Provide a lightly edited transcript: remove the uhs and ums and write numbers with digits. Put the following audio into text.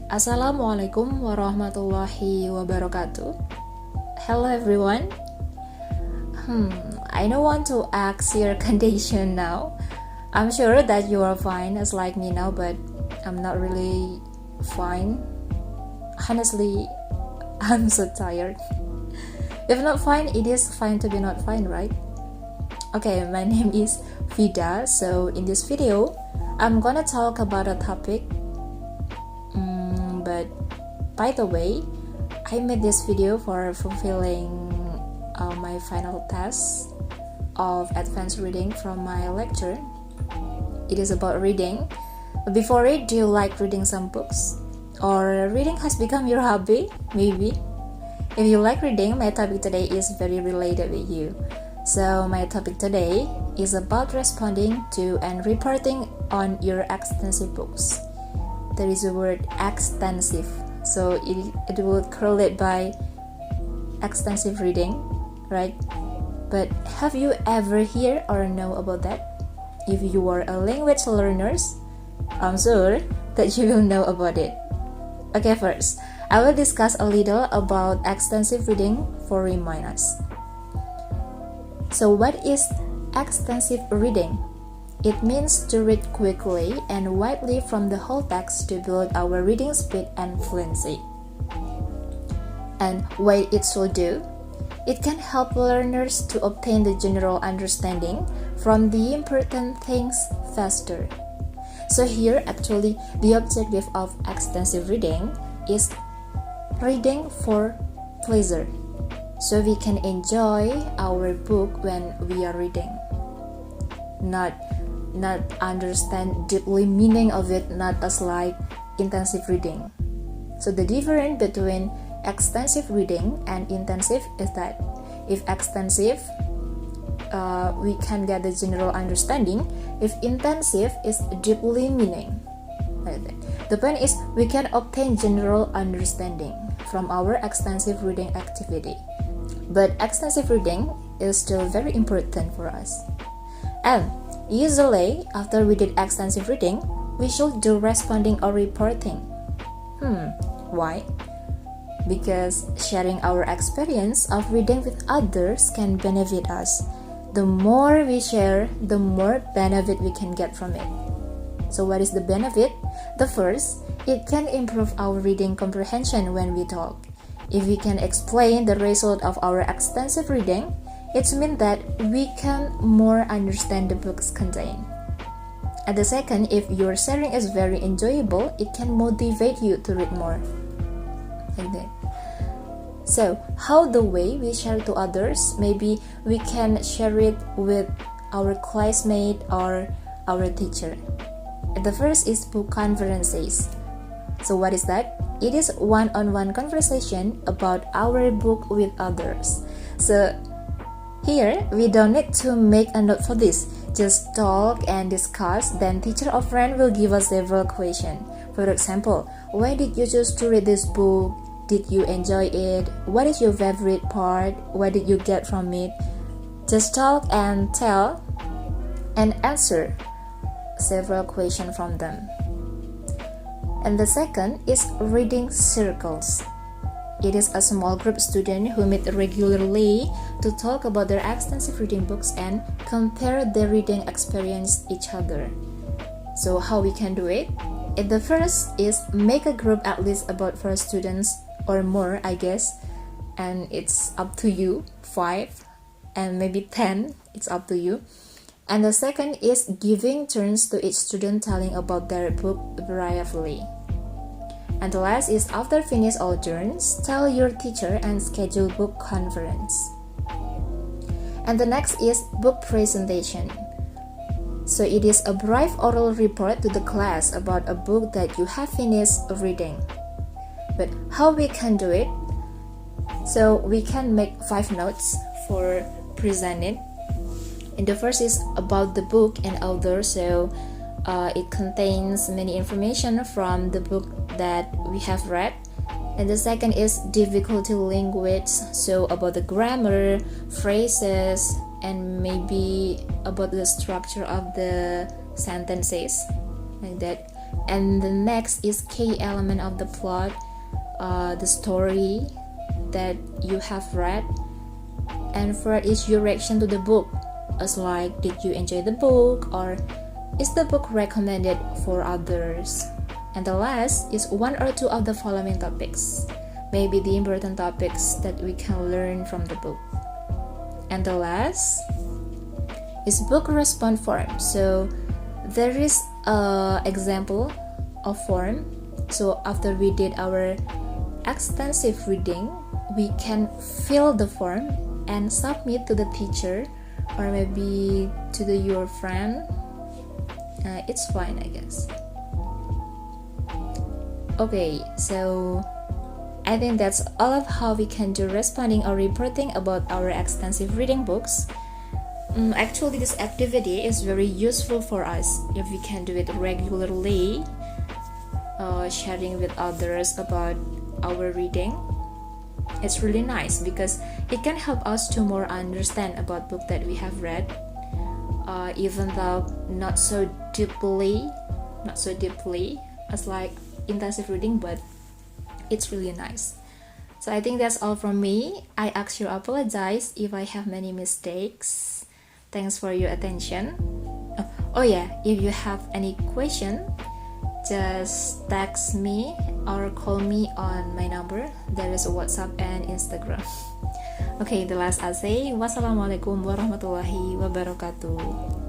Assalamualaikum warahmatullahi wabarakatuh. Hello everyone. I don't want to ask your condition now. I'm sure that you are fine as like me now, but I'm not really fine. Honestly, I'm so tired. If not fine, it is fine to be not fine, right? Okay, my name is Vida. So in this video, I'm gonna talk about a topic. But by the way, I made this video for fulfilling my final test of advanced reading from my lecture. It is about reading. Before it, do you like reading some books? Or reading has become your hobby? Maybe. If you like reading, my topic today is very related with you. So my topic today is about responding to and reporting on your extensive books. There is a word extensive, so it would correlate by extensive reading, right? But have you ever heard or know about that? If you are a language learner, I'm sure that you will know about it. Okay, first, I will discuss a little about extensive reading for reminders. So what is extensive reading? It means to read quickly and widely from the whole text to build our reading speed and fluency. And what it should do? It can help learners to obtain the general understanding from the important things faster. So here, actually, the objective of extensive reading is reading for pleasure. So we can enjoy our book when we are reading. Not understand deeply meaning of it, not as like intensive reading. So the difference between extensive reading and intensive is that if extensive, we can get the general understanding. If intensive is deeply meaning. The point is we can obtain general understanding from our extensive reading activity. But extensive reading is still very important for us. And usually, after we did extensive reading, we should do responding or reporting. Why? Because sharing our experience of reading with others can benefit us. The more we share, the more benefit we can get from it. So what is the benefit? The first, it can improve our reading comprehension when we talk. If we can explain the result of our extensive reading, it means that we can more understand the book's content. And the second, if your sharing is very enjoyable, it can motivate you to read more. Like that. So, how the way we share to others? Maybe we can share it with our classmate or our teacher. And the first is book conferences. So what is that? It is one-on-one conversation about our book with others. So here, we don't need to make a note for this. Just talk and discuss, then teacher or friend will give us several questions. For example, why did you choose to read this book? Did you enjoy it? What is your favorite part? What did you get from it? Just talk and tell and answer several questions from them. And the second is reading circles. It is a small group of students who meet regularly to talk about their extensive reading books and compare their reading experience each other. So how we can do it? The first is make a group at least about 4 students or more, I guess. And it's up to you, 5 and maybe 10, it's up to you. And the second is giving turns to each student telling about their book briefly. And the last is after finish all turns, tell your teacher and schedule book conference. And the next is book presentation. So it is a brief oral report to the class about a book that you have finished reading. But how we can do it? So we can make 5 notes for presenting. And the first is about the book and author. So it contains many information from the book that we have read. And the second is difficulty language, so about the grammar, phrases, and maybe about the structure of the sentences, like that. And the next is key element of the plot, the story that you have read. And third is your reaction to the book, as like, did you enjoy the book, or is the book recommended for others? And the last is one or two of the following topics, maybe the important topics that we can learn from the book. And the last is book response form. So there is an example of form. So after we did our extensive reading, we can fill the form and submit to the teacher or maybe to your friend. It's fine, I guess. Okay, so I think that's all of how we can do responding or reporting about our extensive reading books. Actually, this activity is very useful for us if we can do it regularly, sharing with others about our reading. It's really nice because it can help us to more understand about book that we have read, even though not so deeply as like intensive reading, but it's really nice. So I think that's all from me. I actually apologize if I have many mistakes. Thanks for your attention. Oh yeah, if you have any question, just text me or call me on my number. There is a WhatsApp and Instagram. Okay, the last I say, wassalamualaikum warahmatullahi wabarakatuh.